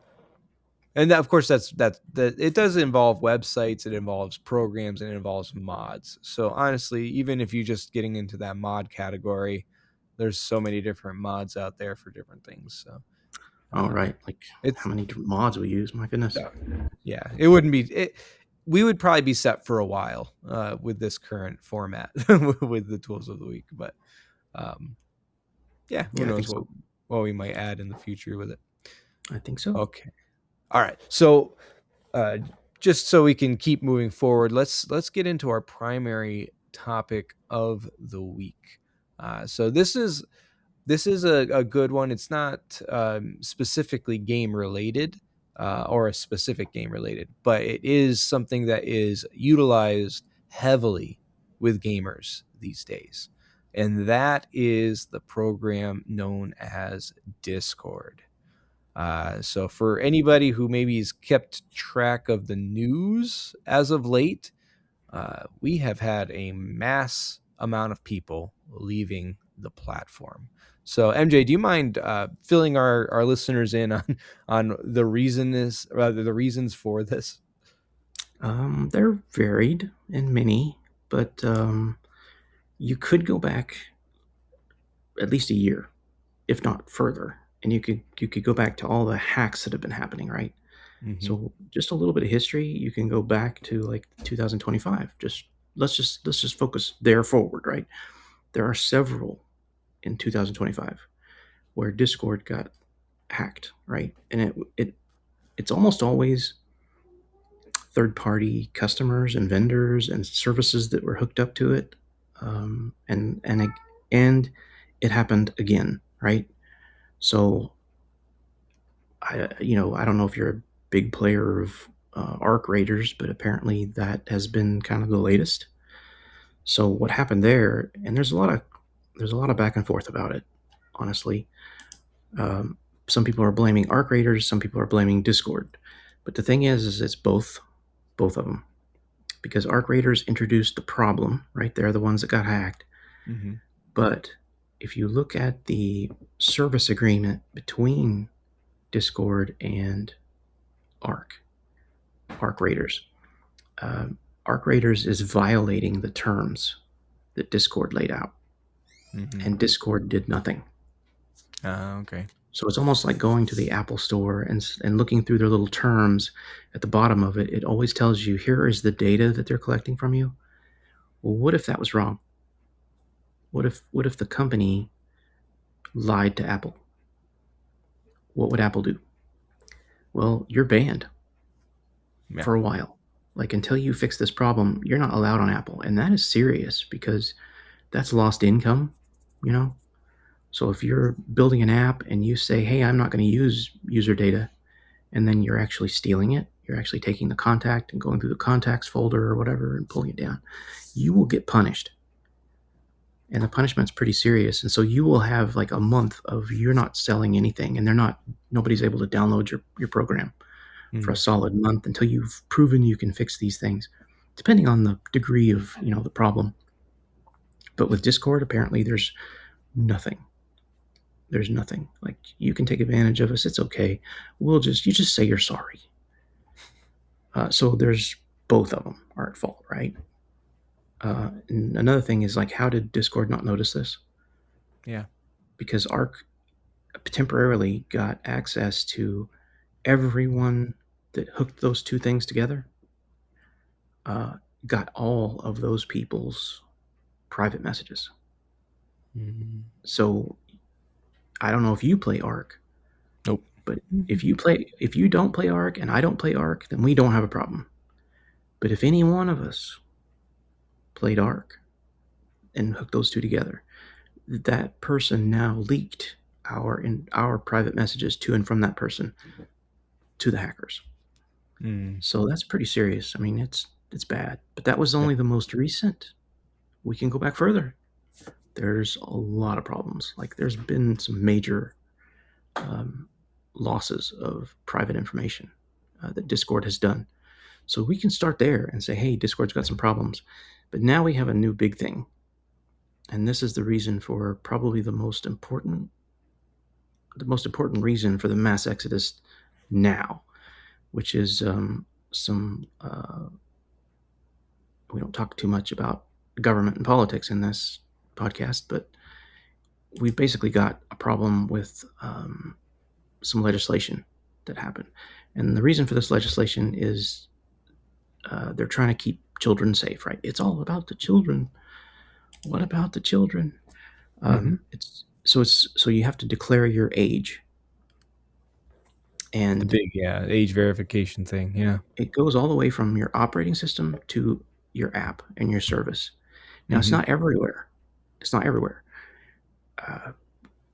And that, of course, that it does involve websites, it involves programs, and it involves mods. So honestly, even if you're just getting into that mod category, there's so many different mods out there for different things. So, right, like how many different mods we use? My goodness. Yeah, it wouldn't be. We would probably be set for a while with this current format with the tools of the week. But yeah, who knows what we might add in the future with it. I think so. Okay. All right. So just so we can keep moving forward, let's get into our primary topic of the week. So this is a good one. It's not specifically game related or a specific game related, but it is something that is utilized heavily with gamers these days. And that is the program known as Discord. So for anybody who maybe has kept track of the news as of late, we have had a mass amount of people leaving the platform. So MJ, do you mind filling our listeners in on the reasons for this? They're varied and many, but you could go back at least a year, if not further, and you could go back to all the hacks that have been happening, right? So just a little bit of history. You can go back to like 2025. Let's just focus there forward, right? There are several in 2025 where Discord got hacked, right? And it's almost always third-party customers and vendors and services that were hooked up to it. And it happened again, right? So I don't know if you're a big player of Arc Raiders, but apparently that has been kind of the latest. So what happened there? And there's a lot of back and forth about it, honestly. Some people are blaming Arc Raiders, some people are blaming Discord, but the thing is it's both of them, because Arc Raiders introduced the problem, right? They're the ones that got hacked. Mm-hmm. But if you look at the service agreement between Discord and Arc Raiders, Arc Raiders is violating the terms that Discord laid out, and Discord did nothing. Okay. So it's almost like going to the Apple Store and looking through their little terms at the bottom of it. It always tells you, here is the data that they're collecting from you. Well, what if that was wrong? What if the company lied to Apple? What would Apple do? Well, you're banned for a while. Like, until you fix this problem, you're not allowed on Apple. And that is serious, because that's lost income, you know? So if you're building an app and you say, hey, I'm not going to use user data, and then you're actually stealing it, you're actually taking the contact and going through the contacts folder or whatever and pulling it down, you will get punished. And the punishment's pretty serious. And so you will have like a month of you're not selling anything, and nobody's able to download your program for a solid month until you've proven you can fix these things, depending on the degree of, the problem. But with Discord, apparently there's nothing. There's nothing. Like, you can take advantage of us. It's okay. You just say you're sorry. So there's both of them are at fault, right? And another thing is, like, how did Discord not notice this? Yeah. Because Arc temporarily got access to everyone that hooked those two things together, got all of those people's private messages. Mm-hmm. So I don't know if you play Arc. Nope. But if you don't play Arc and I don't play Arc, then we don't have a problem. But if any one of us played Arc and hooked those two together, that person now leaked our private messages to and from that person to the hackers. So that's pretty serious. I mean, it's bad. But that was only the most recent. We can go back further. There's a lot of problems. Like, there's been some major losses of private information that Discord has done. So we can start there and say, hey, Discord's got some problems. But now we have a new big thing. And this is the reason for probably the most important reason for the mass exodus now, which is we don't talk too much about government and politics in this podcast, but we've basically got a problem with some legislation that happened. And the reason for this legislation is they're trying to keep children safe, right? It's all about the children. What about the children? So you have to declare your age. And the big age verification thing. Yeah. It goes all the way from your operating system to your app and your service. Now, it's not everywhere.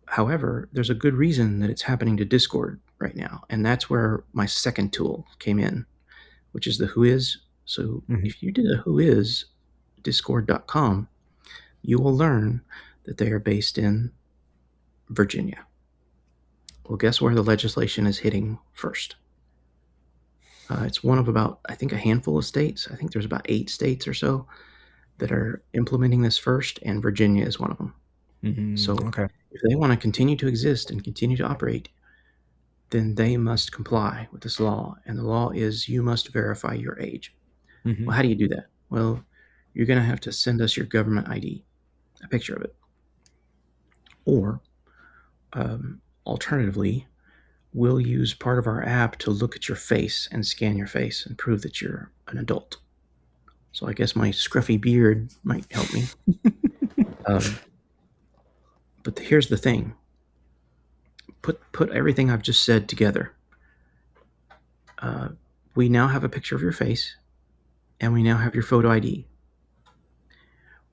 However, there's a good reason that it's happening to Discord right now, and that's where my second tool came in, which is the Whois. So if you did a Whois discord.com, you will learn that they are based in Virginia. Well, guess where the legislation is hitting first? It's one of about, I think, a handful of states. I think there's about 8 states or so that are implementing this first, and Virginia is one of them. So if they want to continue to exist and continue to operate, then they must comply with this law. And the law is you must verify your age. Well, how do you do that? Well, you're going to have to send us your government ID, a picture of it. Or alternatively, we'll use part of our app to look at your face and scan your face and prove that you're an adult. So I guess my scruffy beard might help me. But here's the thing. Put everything I've just said together. we now have a picture of your face, and we now have your photo ID.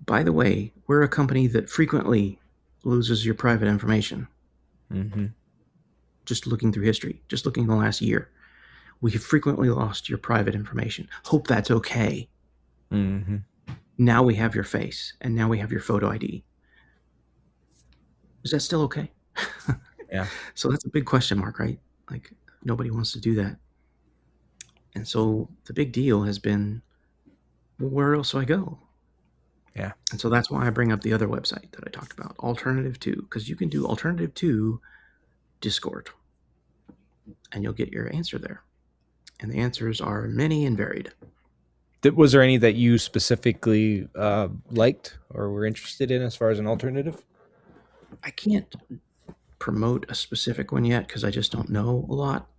By the way, we're a company that frequently loses your private information. Mm-hmm. Just looking through history, just looking in the last year, we have frequently lost your private information. Hope that's okay. Mm-hmm. Now we have your face, and now we have your photo ID. Is that still okay? Yeah. So that's a big question mark, right? Like, nobody wants to do that. And so the big deal has been, well, where else do I go? Yeah. And so that's why I bring up the other website that I talked about, Alternative 2, because you can do Alternative 2 Discord, and you'll get your answer there. And the answers are many and varied. Was there any that you specifically liked or were interested in as far as an alternative? I can't promote a specific one yet because I just don't know a lot,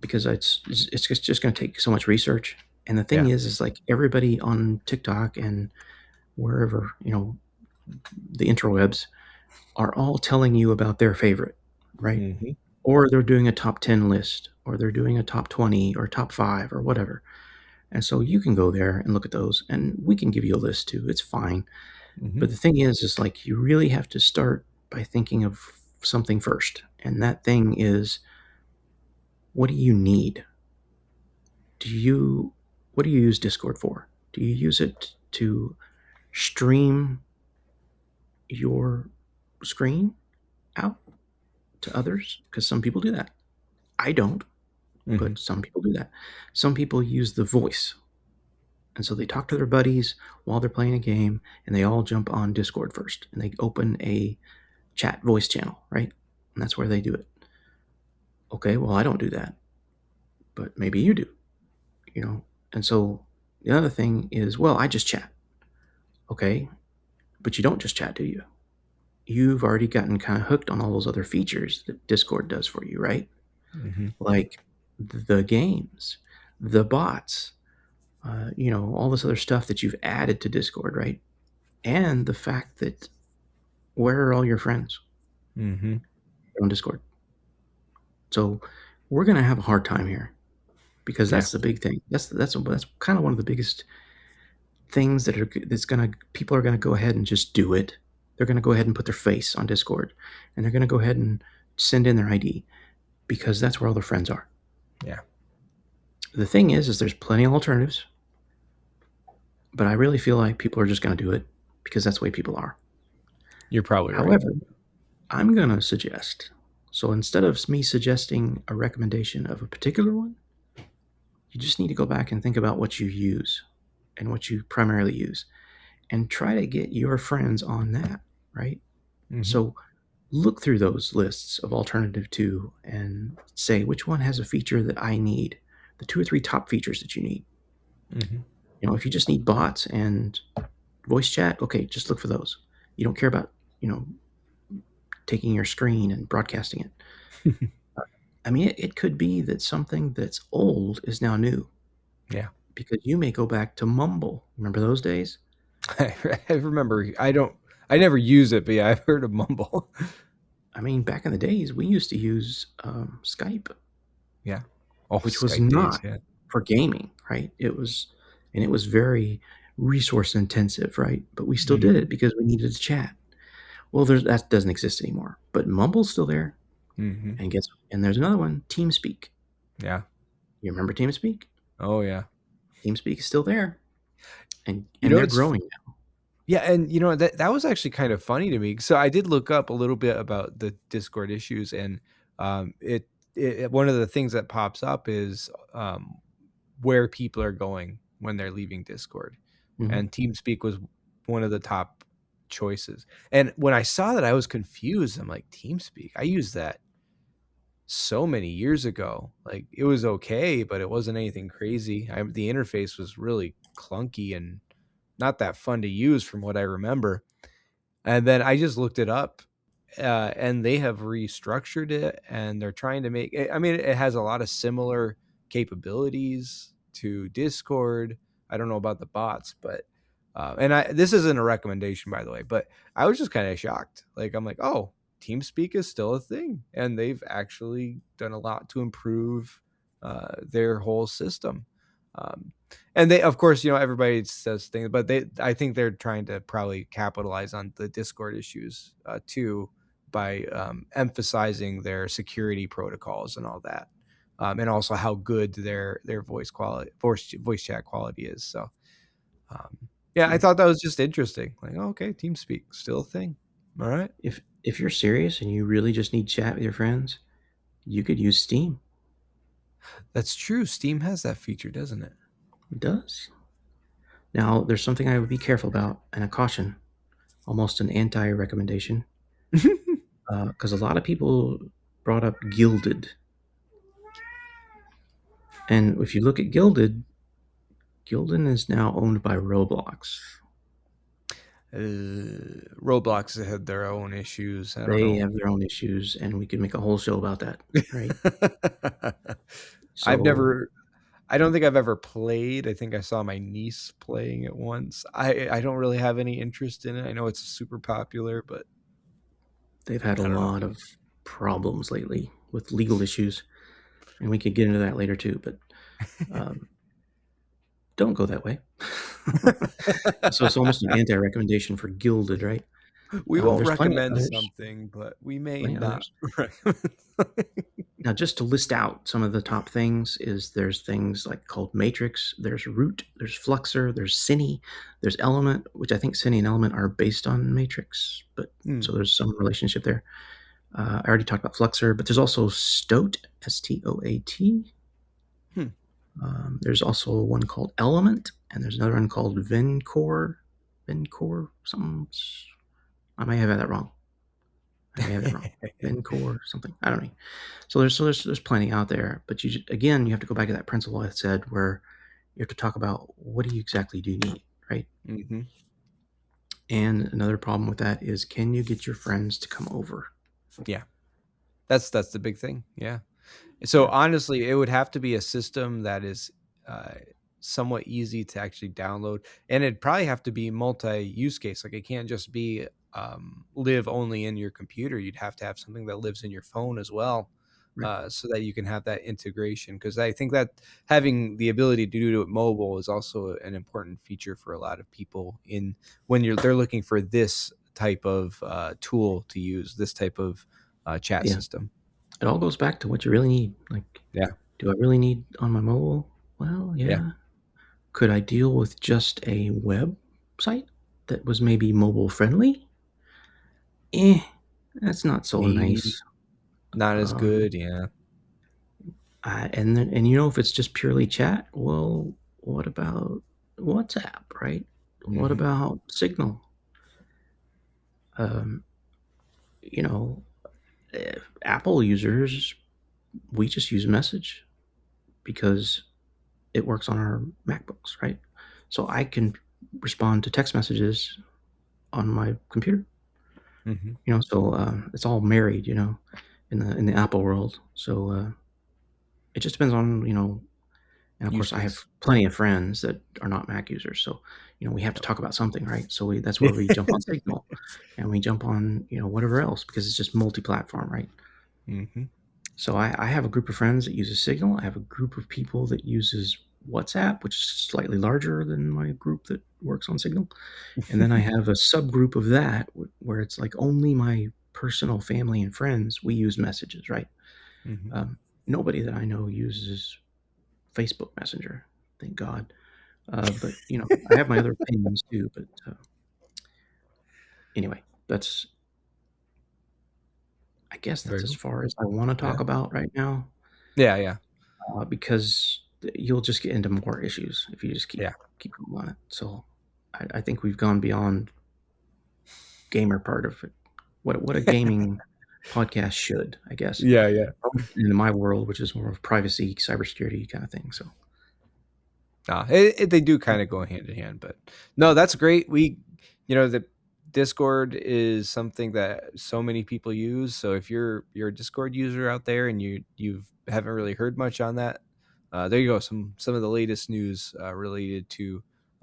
because it's just going to take so much research. And the thing is like everybody on TikTok and wherever, the interwebs are all telling you about their favorite, right? Mm-hmm. Or they're doing a top 10 list, or they're doing a top 20 or top 5 or whatever. And so you can go there and look at those, and we can give you a list too. It's fine. Mm-hmm. But the thing is like you really have to start by thinking of something first. And that thing is, what do you need? What do you use Discord for? Do you use it to stream your screen out to others? Because some people do that. I don't, but some people do that. Some people use the voice. And so they talk to their buddies while they're playing a game, and they all jump on Discord first, and they open a chat voice channel, right? And that's where they do it. Okay, well, I don't do that, but maybe you do, And so the other thing is, well, I just chat. Okay, but you don't just chat, do you? You've already gotten kind of hooked on all those other features that Discord does for you, right? Mm-hmm. Like the games, the bots, all this other stuff that you've added to Discord, right? And the fact that, where are all your friends? Mm-hmm. On Discord. So we're going to have a hard time here, because that's the big thing. That's kind of one of the biggest things people are going to go ahead and just do it. They're going to go ahead and put their face on Discord, and they're going to go ahead and send in their ID, because that's where all their friends are. Yeah. The thing is there's plenty of alternatives, but I really feel like people are just going to do it because that's the way people are. You're probably right. However, I'm going to suggest, so instead of me suggesting a recommendation of a particular one, you just need to go back and think about what you use and what you primarily use, and try to get your friends on that, right? Mm-hmm. So look through those lists of Alternative 2 and say, which one has a feature that I need? The 2 or 3 top features that you need. Mm-hmm. If you just need bots and voice chat, okay, just look for those. You don't care about, taking your screen and broadcasting it. I mean, it could be that something that's old is now new. Yeah. Because you may go back to Mumble. Remember those days? I remember. I never use it, but yeah, I've heard of Mumble. I mean, back in the days, we used to use Skype. Yeah. Which Skype was not days, for gaming, right? It was very resource intensive, right? But we still did it because we needed to chat. Well, that doesn't exist anymore. But Mumble's still there. Mm-hmm. And there's another one, TeamSpeak. Yeah. You remember TeamSpeak? Oh yeah. TeamSpeak is still there, and they're growing now. Yeah, and that was actually kind of funny to me. So I did look up a little bit about the Discord issues, and it one of the things that pops up is where people are going when they're leaving Discord, and TeamSpeak was one of the top choices. And when I saw that, I was confused. I'm like, TeamSpeak? I used that so many years ago. Like, it was okay, but it wasn't anything crazy. The interface was really clunky and not that fun to use from what I remember. And then I just looked it up, and they have restructured it, and they're trying to make it, I mean, it has a lot of similar capabilities to Discord. I don't know about the bots, but this isn't a recommendation, by the way, but I was just kind of shocked. Like, I'm like, oh, TeamSpeak is still a thing, and they've actually done a lot to improve their whole system. Um, and they, of course, everybody says things, but I think they're trying to probably capitalize on the Discord issues too, by emphasizing their security protocols and all that, and also how good their voice chat quality is. So, yeah, I Yeah. thought that was just interesting. Like, oh, okay, TeamSpeak still a thing. All right, If you're serious and you really just need chat with your friends, you could use Steam. that's true. Steam has that feature, doesn't it? It does. Now, there's something I would be careful about and a caution, almost an anti-recommendation, because a lot of people brought up Gilded, and if you look at Gilded, Gildan is now owned by Roblox. Roblox had their own issues. I don't They know. have their own issues, and we could make a whole show about that, right? I've So never I don't think I've ever played. I think I saw my niece playing it once. I don't really have any interest in it. I know it's super popular, but they've had a I don't know. lot of problems lately with legal issues, and we could get into that later too. But um, don't go that way. So it's almost an anti-recommendation for Gilded, right? We won't There's plenty of recommend others. something, but we may Plenty of not others. recommend something. Now, just to list out some of the top things, is there's things like called Matrix, there's Root, there's Fluxer, there's Cine, there's Element, which I think Cine and Element are based on Matrix, but Hmm. so there's some relationship there. I already talked about Fluxer, but there's also Stoat, Stoat. Hmm. There's also one called Element, and there's another one called Vencore, something. I may have had that wrong. Vencore something. I don't know. So there's plenty out there, but again you have to go back to that principle I said, where you have to talk about what do you exactly do need, right? Hmm. And another problem with that is, can you get your friends to come over? Yeah, that's the big thing. Yeah. So Yeah. honestly, it would have to be a system that is uh, somewhat easy to actually download, and it'd probably have to be multi-use case. Like it can't just be live only in your computer. You'd have to have something that lives in your phone as well, Right. so that you can have that integration. Because I think that having the ability to do it mobile is also an important feature for a lot of people in when they're looking for this type of tool to use, this type of chat Yeah. system. It all goes back to what you really need. Like, Yeah. do I really need on my mobile? Well, Yeah. yeah. Could I deal with just a website that was maybe mobile friendly? That's not so Maybe nice. not as Um, good, yeah. and if it's just purely chat, well, what about WhatsApp, right? What Mhm. about Signal? Um, you know, Apple users, we just use Message because it works on our MacBooks, right? So I can respond to text messages on my computer. Mhm. So it's all married, in the Apple world. So it just depends on and of Use course I have case. plenty of friends that are not Mac users, so we have to Yep. talk about something, right? So that's where we jump on Signal, and we jump on whatever else, because it's just multi-platform, right? Mhm. So I have a group of friends that uses Signal. I have a group of people that uses WhatsApp, which is slightly larger than my group that works on Signal. And then I have a subgroup of that where it's like only my personal family and friends, we use messages, right? Mhm. Um, Nobody that I know uses Facebook Messenger, thank God. But I have my other opinions too. But anyway, I guess that's Very as cool. far as I want to Yeah. talk about right now, Yeah, yeah. because you'll just get into more issues if you just keep Yeah. keep going on it. So I think we've gone beyond gamer part of it. What a gaming podcast should, I guess, Yeah, yeah. in my world, which is more of privacy, cybersecurity kind of thing. So Nah, they do kinda go hand in hand, but no, that's great. The Discord is something that so many people use, so if you're a Discord user out there and you've haven't really heard much on that, there you go, some of the latest news, related to,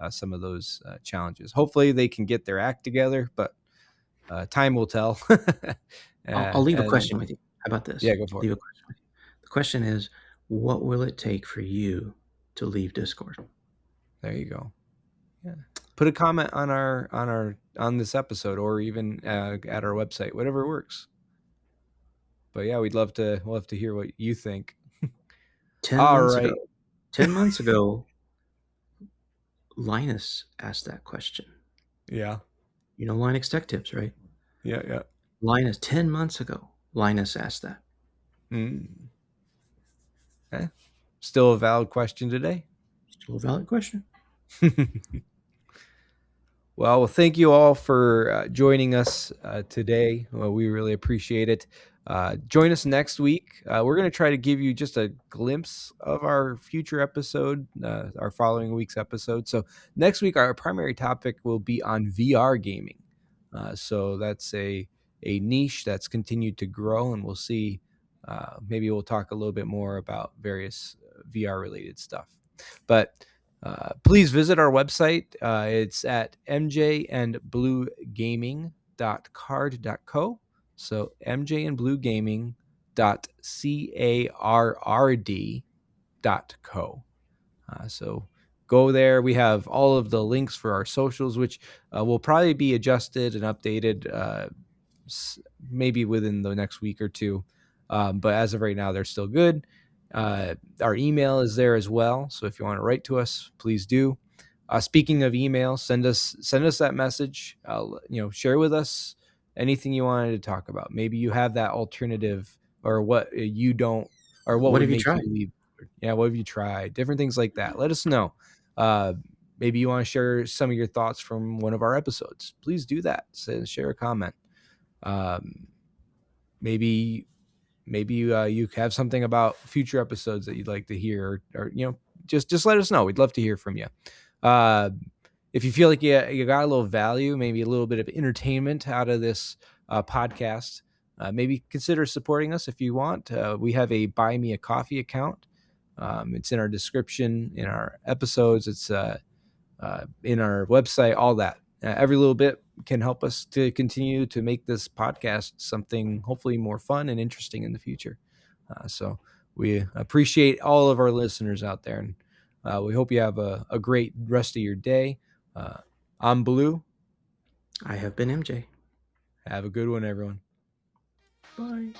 some of those, challenges. Hopefully, they can get their act together, but, time will tell. I'll leave a And question with you. How about yeah, this? go for it. Leave a question with you. The question is, What will it take for you to leave Discord? There you go. Yeah. Put a comment on this episode, or even at our website, whatever works. But yeah, we'll love to hear what you think. 10 All months right. ago. 10 months ago, Linus asked that question. Yeah. You know Linux Tech Tips, right? Yeah. Linus, 10 months ago, Linus asked that. Still a valid question today. Still a valid question. Well, thank you all for joining us today. Well, we really appreciate it. Join us next week. We're going to try to give you just a glimpse of our future episode, our following week's episode. So next week, our primary topic will be on VR gaming. So that's a niche that's continued to grow, and we'll see. Maybe we'll talk a little bit more about various VR related stuff. But please visit our website. It's at mjandbluegaming.card.co. So mjandbluegaming.card.co. So go there. We have all of the links for our socials, which will probably be adjusted and updated maybe within the next week or two. But as of right now, they're still good. Our email is there as well. So if you want to write to us, please do. Speaking of email, send us that message. Share with us anything you wanted to talk about. Maybe you have that alternative, or what you don't, or what What would have you make tried? you leave. Yeah, what have you tried? Different things like that. Let us know. Maybe you want to share some of your thoughts from one of our episodes. Please do that. Share a comment. Maybe you have something about future episodes that you'd like to hear, or just let us know. We'd love to hear from you. If you feel like you got a little value, maybe a little bit of entertainment out of this podcast, maybe consider supporting us if you want. We have a Buy Me a Coffee account. It's in our description, in our episodes. It's in our website, all that. Every little bit can help us to continue to make this podcast something hopefully more fun and interesting in the future. So we appreciate all of our listeners out there, and we hope you have a great rest of your day. I'm Blue. I have been MJ. Have a good one, everyone. Bye.